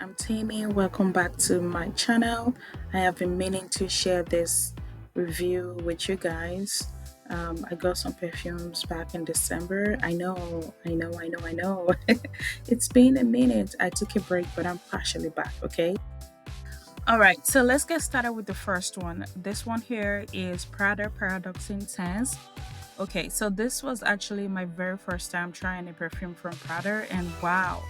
I'm Tammy. Welcome back to my channel. I have been meaning to share this review with you guys. I got some perfumes back in December. I know. It's been a minute. I took a break, but I'm partially back, okay? All right, so let's get started with the first one. This one here is Prada Paradoxe Intense. Okay, so this was actually my very first time trying a perfume from Prada, and wow,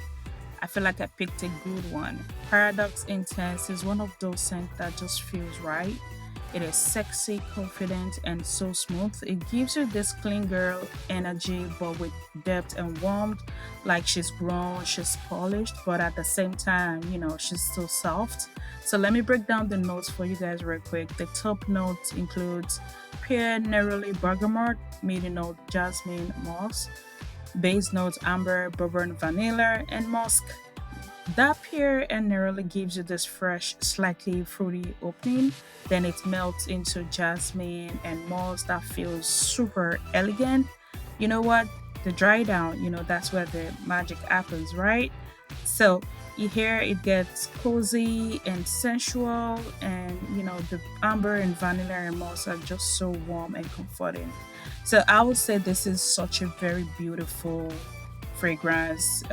I feel like I picked a good one. Paradox Intense is one of those scents that just feels right. It is sexy, confident, and so smooth. It gives you this clean girl energy, but with depth and warmth. Like she's grown, she's polished, but at the same time, she's still soft. So let me break down the notes for you guys real quick. The top notes includes pear, neroli, bergamot, middle note, jasmine, moss, base notes, amber, bourbon, vanilla, and musk. That pear and neroli gives you this fresh, slightly fruity opening. Then it melts into jasmine and moss that feels super elegant. You know what? The dry down, that's where the magic happens, right? So here it gets cozy and sensual, and the amber and vanilla and moss are just so warm and comforting. So I would say this is such a very beautiful fragrance.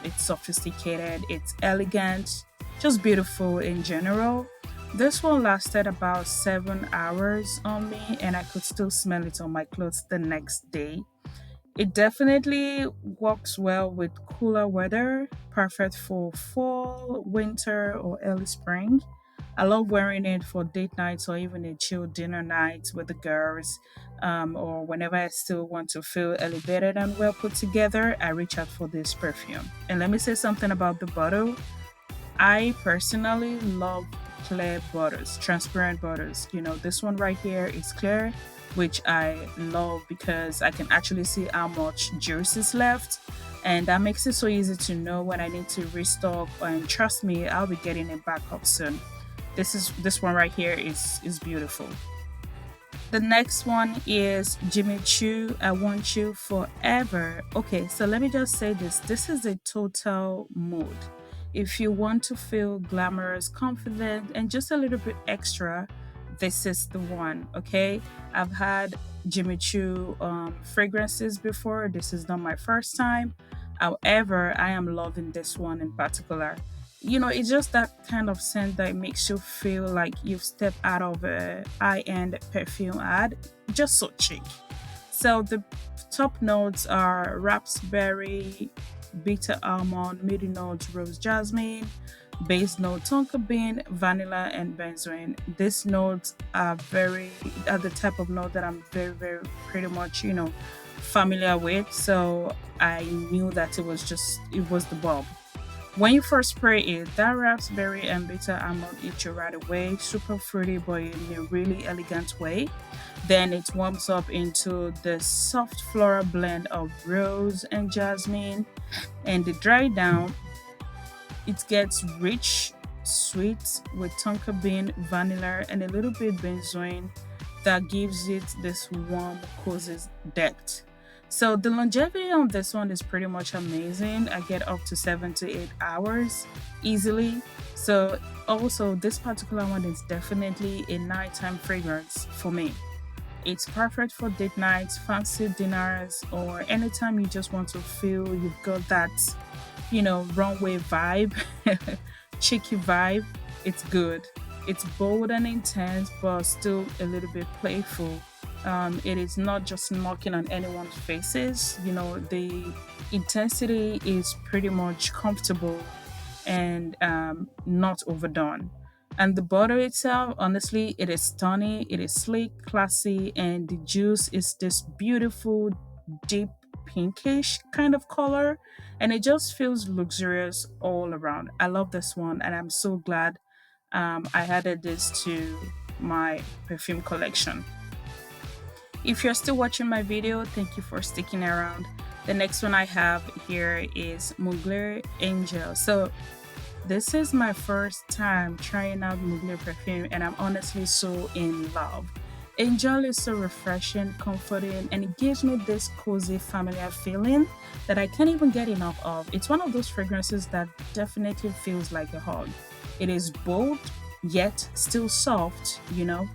It's sophisticated, it's elegant, just beautiful in general. This one lasted about 7 hours on me, and I could still smell it on my clothes the next day. It definitely works well with cooler weather, perfect for fall, winter, or early spring. I love wearing it for date nights or even a chill dinner night with the girls, or whenever I still want to feel elevated and well put together, I reach out for this perfume. And let me say something about the bottle. I personally love clear bottles, transparent bottles. This one right here is clear, which I love because I can actually see how much juice is left. And that makes it so easy to know when I need to restock. And trust me, I'll be getting it back up soon. This one right here is beautiful. The next one is Jimmy Choo, I Want You Forever. Okay, so let me just say this. This is a total mood. If you want to feel glamorous, confident, and just a little bit extra, this is the one, okay? I've had Jimmy Choo fragrances before. This is not my first time. However, I am loving this one in particular. It's just that kind of scent that makes you feel like you've stepped out of a high-end perfume ad. Just so chic. So the top notes are raspberry, bitter almond, middle notes rose jasmine, base note tonka bean, vanilla, and benzoin. These notes are the type of note that I'm very, very pretty much familiar with. So I knew that it was the bulb. When you first spray it, that raspberry and bitter almond hit you right away, super fruity but in a really elegant way. Then it warms up into the soft floral blend of rose and jasmine, and the dry down, it gets rich, sweet with tonka bean, vanilla, and a little bit benzoin that gives it this warm, cozy depth. So the longevity on this one is pretty much amazing. I get up to 7 to 8 hours easily. So also this particular one is definitely a nighttime fragrance for me. It's perfect for date nights, fancy dinners, or anytime you just want to feel you've got that, runway vibe, cheeky vibe. It's good. It's bold and intense, but still a little bit playful. It is not just knocking on anyone's faces. The intensity is pretty much comfortable and not overdone. And the bottle itself, honestly, it is stunning. It is sleek, classy, and the juice is this beautiful, deep pinkish kind of color. And it just feels luxurious all around. I love this one, and I'm so glad I added this to my perfume collection. If you're still watching my video, thank you for sticking around. The next one I have here is Mugler Angel. So this is my first time trying out Mugler perfume, and I'm honestly so in love. Angel is so refreshing, comforting, and it gives me this cozy, familiar feeling that I can't even get enough of. It's one of those fragrances that definitely feels like a hug. It is bold, yet still soft, you know.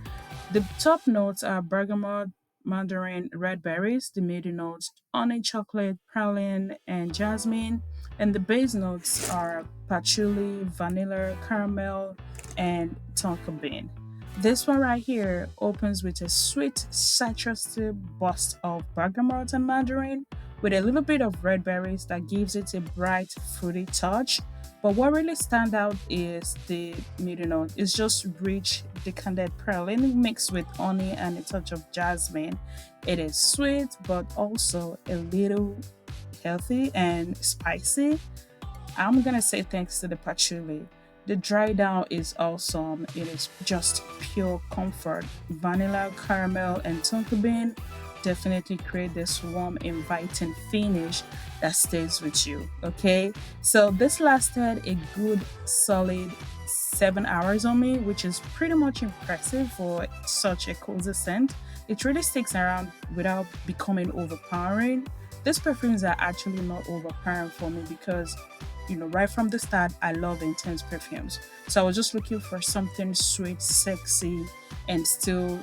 The top notes are bergamot, mandarin, red berries. The middle notes, honey, chocolate, praline, and jasmine. And the base notes are patchouli, vanilla, caramel, and tonka bean. This one right here opens with a sweet citrusy burst of bergamot and mandarin with a little bit of red berries that gives it a bright fruity touch. But what really stands out is the middle note. It's just rich, decanded praline mixed with honey and a touch of jasmine. It is sweet, but also a little healthy and spicy. I'm gonna say thanks to the patchouli. The dry down is awesome. It is just pure comfort. Vanilla, caramel, and tonka bean definitely create this warm, inviting finish that stays with you. Okay, so this lasted a good solid 7 hours on me, which is pretty much impressive for such a cozy scent. It really sticks around without becoming overpowering. These perfumes are actually not overpowering for me because right from the start, I love intense perfumes. So I was just looking for something sweet, sexy, and still,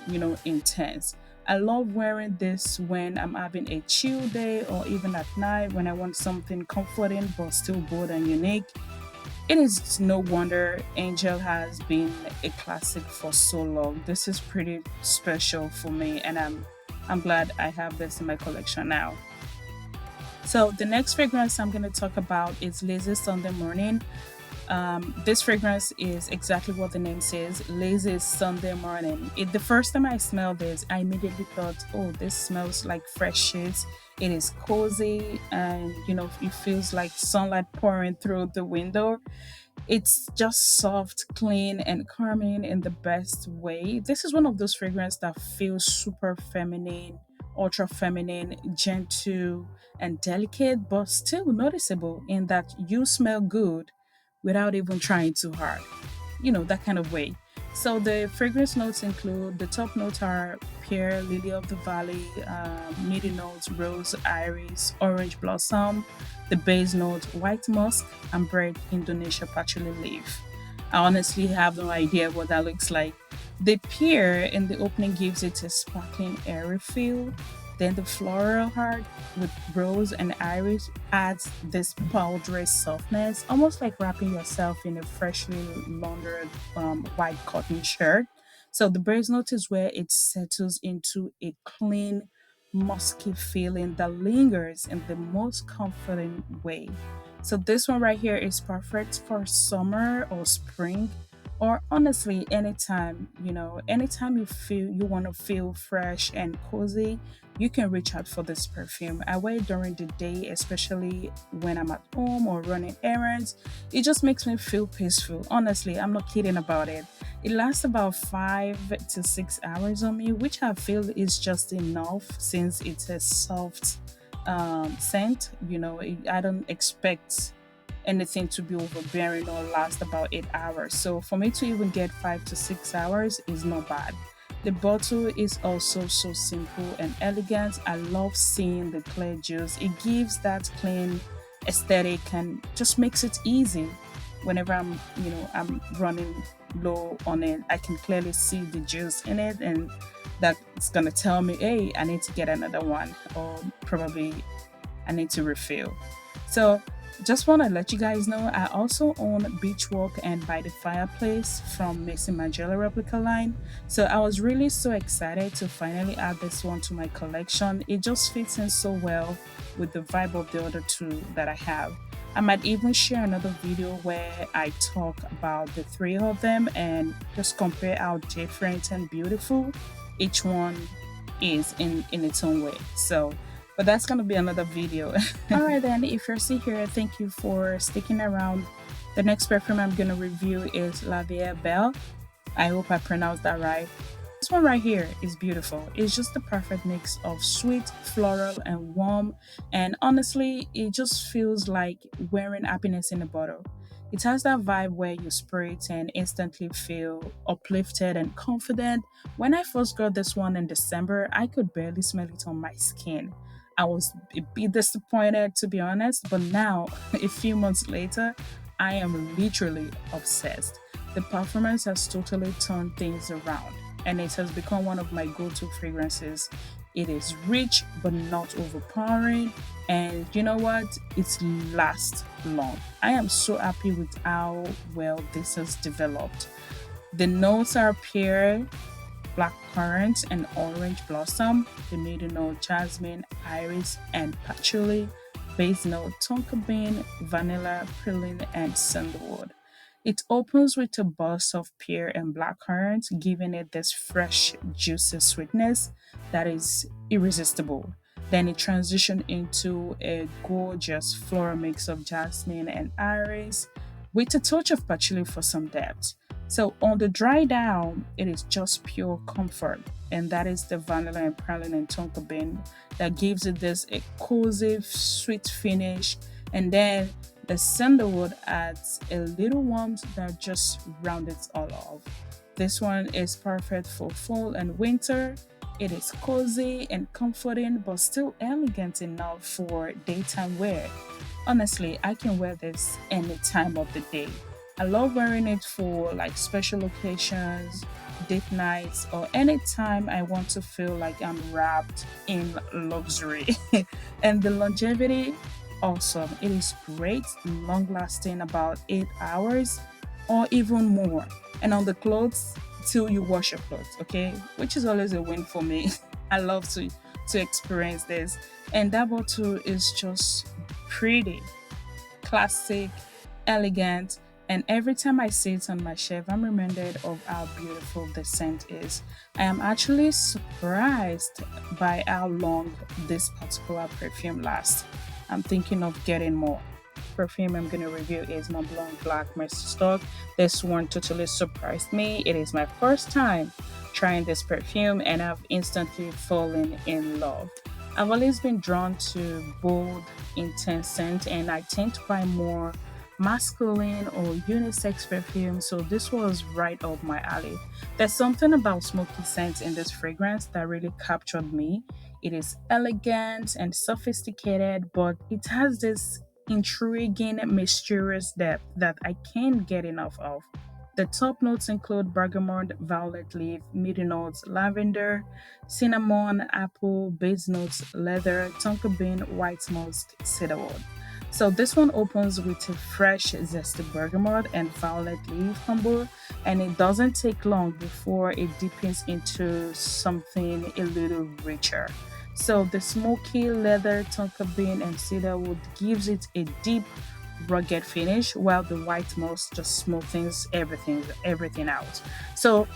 intense. I love wearing this when I'm having a chill day or even at night when I want something comforting but still bold and unique. It is no wonder Angel has been a classic for so long. This is pretty special for me, and I'm glad I have this in my collection now. So the next fragrance I'm going to talk about is Lazy Sunday Morning. This fragrance is exactly what the name says, Lazy Sunday Morning. The first time I smelled this, I immediately thought, oh, this smells like fresh sheets. It is cozy and, it feels like sunlight pouring through the window. It's just soft, clean, and calming in the best way. This is one of those fragrances that feels super feminine, ultra feminine, gentle, and delicate, but still noticeable in that you smell good without even trying too hard, that kind of way. So the fragrance notes include the top notes are pear, lily of the valley, middle notes rose, iris, orange blossom. The base note white musk, and bread Indonesia patchouli leaf. I honestly have no idea what that looks like. The pear in the opening gives it a sparkling airy feel. Then the floral heart with rose and iris adds this powdery softness, almost like wrapping yourself in a freshly laundered white cotton shirt. So the brace note is where it settles into a clean, musky feeling that lingers in the most comforting way. So this one right here is perfect for summer or spring or honestly anytime you feel you want to feel fresh and cozy, you can reach out for this perfume. I wear it during the day, especially when I'm at home or running errands. It just makes me feel peaceful. Honestly, I'm not kidding about it. It lasts about 5 to 6 hours on me, which I feel is just enough since it's a soft scent. I don't expect anything to be overbearing or last about 8 hours. So for me to even get 5 to 6 hours is not bad. The bottle is also so simple and elegant. I love seeing the clear juice. It gives that clean aesthetic and just makes it easy. Whenever I'm running low on it, I can clearly see the juice in it, and that's gonna tell me, hey, I need to get another one, or probably I need to refill. So just want to let you guys know I also own Beach Walk and By the Fireplace from Maison Margiela Replica line. So I was really so excited to finally add this one to my collection. It just fits in so well with the vibe of the other two that I have. I might even share another video where I talk about the three of them and just compare how different and beautiful each one is in its own way. But that's gonna be another video. All right, then, if you're still here, thank you for sticking around. The next perfume I'm gonna review is La Belle. I hope I pronounced that right. This one right here is beautiful. It's just the perfect mix of sweet, floral, and warm. And honestly, it just feels like wearing happiness in a bottle. It has that vibe where you spray it and instantly feel uplifted and confident. When I first got this one in December, I could barely smell it on my skin. I was a bit disappointed, to be honest, but now, a few months later, I am literally obsessed. The performance has totally turned things around, and it has become one of my go to fragrances. It is rich but not overpowering, and you know what? It lasts long. I am so happy with how well this has developed. The notes are pear, black currant, and orange blossom. The middle note jasmine, iris, and patchouli. Base note tonka bean, vanilla, praline, and sandalwood. It opens with a burst of pear and blackcurrant, giving it this fresh, juicy sweetness that is irresistible. Then it transitions into a gorgeous floral mix of jasmine and iris, with a touch of patchouli for some depth. So on the dry down, it is just pure comfort, and that is the vanilla and praline and tonka bean that gives it this a cozy, sweet finish, and then the sandalwood adds a little warmth that just rounds it all off. This one is perfect for fall and winter. It is cozy and comforting, but still elegant enough for daytime wear. Honestly, I can wear this any time of the day. I love wearing it for like special occasions, date nights, or anytime I want to feel like I'm wrapped in luxury. And the longevity, awesome. It is great, long lasting about 8 hours or even more. And on the clothes, till you wash your clothes, okay? Which is always a win for me. I love to experience this. And that bottle is just pretty, classic, elegant, and every time I see it on my shelf, I'm reminded of how beautiful the scent is. I am actually surprised by how long this particular perfume lasts. I'm thinking of getting more. Perfume I'm going to review is Montblanc Black Meisterstuck. This one totally surprised me. It is my first time trying this perfume, and I've instantly fallen in love. I've always been drawn to bold, intense scent, and I tend to buy more masculine or unisex perfume, so this was right up my alley. There's something about smoky scents in this fragrance that really captured me. It is elegant and sophisticated, but it has this intriguing, mysterious depth that I can't get enough of. The top notes include bergamot, violet leaf, middle notes, lavender, cinnamon, apple, base notes, leather, tonka bean, white musk, cedarwood. So this one opens with a fresh, zesty bergamot and violet leaf combo, and it doesn't take long before it deepens into something a little richer. So the smoky leather, tonka bean, and cedarwood gives it a deep, rugged finish, while the white musk just smoothens everything out. So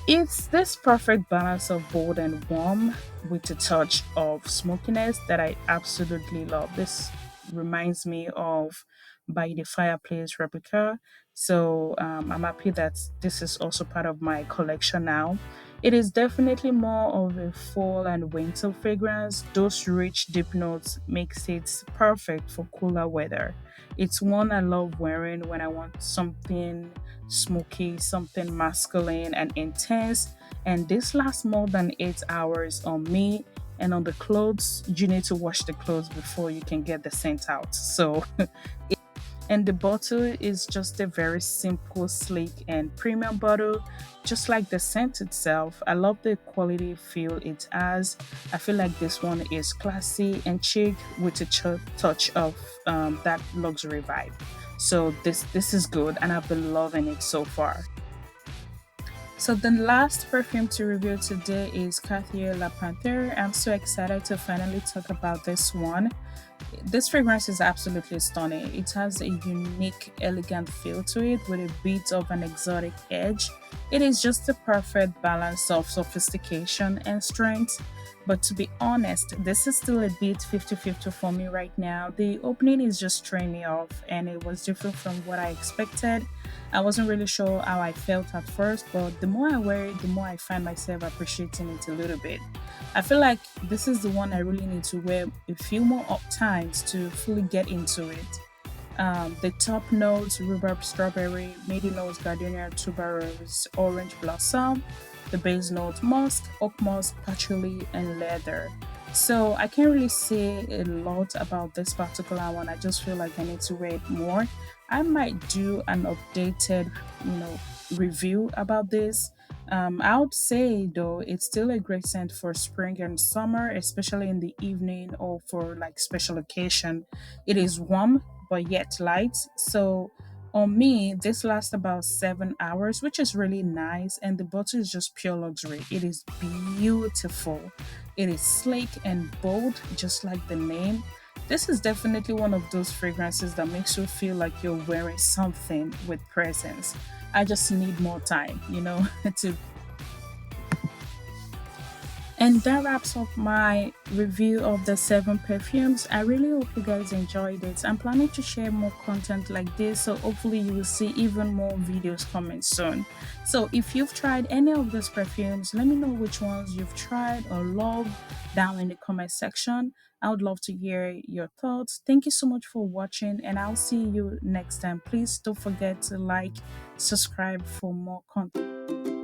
it's this perfect balance of bold and warm with a touch of smokiness that I absolutely love. This reminds me of By the Fireplace Replica. So I'm happy that this is also part of my collection now. It is definitely more of a fall and winter fragrance. Those rich deep notes makes it perfect for cooler weather. It's one I love wearing when I want something smoky, something masculine and intense. And this lasts more than 8 hours on me. And on the clothes, you need to wash the clothes before you can get the scent out. So, and the bottle is just a very simple, sleek, and premium bottle, just like the scent itself. I love the quality feel it has. I feel like this one is classy and chic with a touch of that luxury vibe. So this is good, and I've been loving it so far. So the last perfume to review today is Cartier La Panthere. I'm so excited to finally talk about this one. This fragrance is absolutely stunning. It has a unique, elegant feel to it with a bit of an exotic edge. It is just the perfect balance of sophistication and strength. But to be honest, this is still a bit 50-50 for me right now. The opening is just throwing me off, and it was different from what I expected. I wasn't really sure how I felt at first, but the more I wear it, the more I find myself appreciating it a little bit. I feel like this is the one I really need to wear a few more up times to fully get into it. The top notes: rhubarb, strawberry; middle notes: gardenia, tuberose, orange blossom; the base notes: musk, oak musk, patchouli, and leather. So I can't really say a lot about this particular one. I just feel like I need to read more. I might do an updated, you know, review about this. I would say though it's still a great scent for spring and summer, especially in the evening or for like special occasion. It is warm but yet light. So on me, this lasts about 7 hours, which is really nice. And the bottle is just pure luxury. It is beautiful. It is sleek and bold, just like the name. This is definitely one of those fragrances that makes you feel like you're wearing something with presence. I just need more time, to. And that wraps up my review of the 7 perfumes. I really hope you guys enjoyed it. I'm planning to share more content like this, so hopefully you will see even more videos coming soon. So if you've tried any of these perfumes, let me know which ones you've tried or loved down in the comment section. I would love to hear your thoughts. Thank you so much for watching, and I'll see you next time. Please don't forget to like, subscribe for more content.